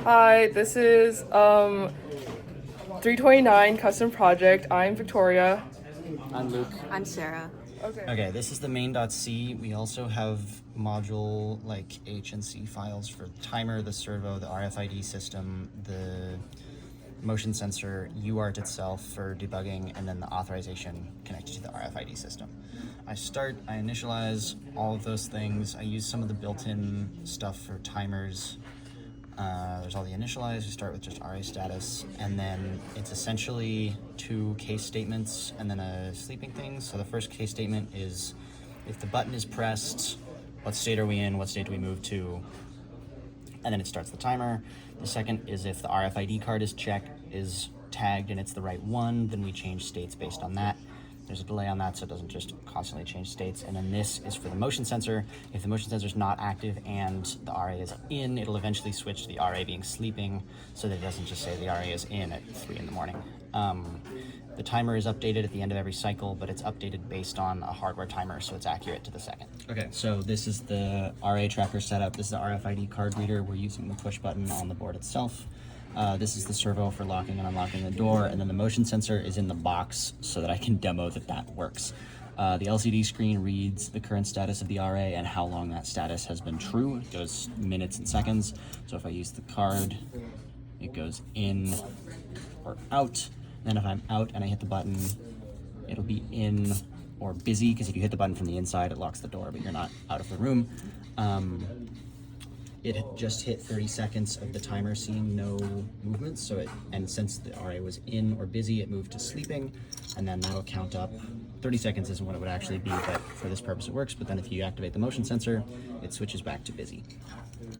Hi, this is 329 Custom Project. I'm Victoria. I'm Luke. I'm Sarah. Okay, this is the main.c. We also have module like H and C files for the timer, the servo, the RFID system, the motion sensor, UART itself for debugging, and then the authorization connected to the RFID system. I initialize all of those things. I use some of the built-in stuff for timers. There's all the initialize. We start with just RA status, and then it's essentially two case statements and then a sleeping thing. So the first case statement is if the button is pressed, what state are we in, what state do we move to, and then it starts the timer. The second is if the RFID card is tagged and it's the right one, then we change states based on that. There's a delay on that, so it doesn't just constantly change states. And then this is for the motion sensor. If the motion sensor is not active and the RA is in, it'll eventually switch to the RA being sleeping, so that it doesn't just say the RA is in at 3 in the morning. The timer is updated at the end of every cycle, but it's updated based on a hardware timer, so it's accurate to the second. Okay, so this is the RA tracker setup. This is the RFID card reader. We're using the push button on the board itself. This is the servo for locking and unlocking the door, and then the motion sensor is in the box so that I can demo that works. The LCD screen reads the current status of the RA and how long that status has been true. It goes minutes and seconds. So if I use the card, it goes in or out. Then if I'm out and I hit the button, it'll be in or busy, because if you hit the button from the inside, it locks the door, but you're not out of the room. It had just hit 30 seconds of the timer seeing no movements, and since the RA was in or busy, it moved to sleeping, and then that'll count up. 30 seconds isn't what it would actually be, but for this purpose it works. But then if you activate the motion sensor, it switches back to busy.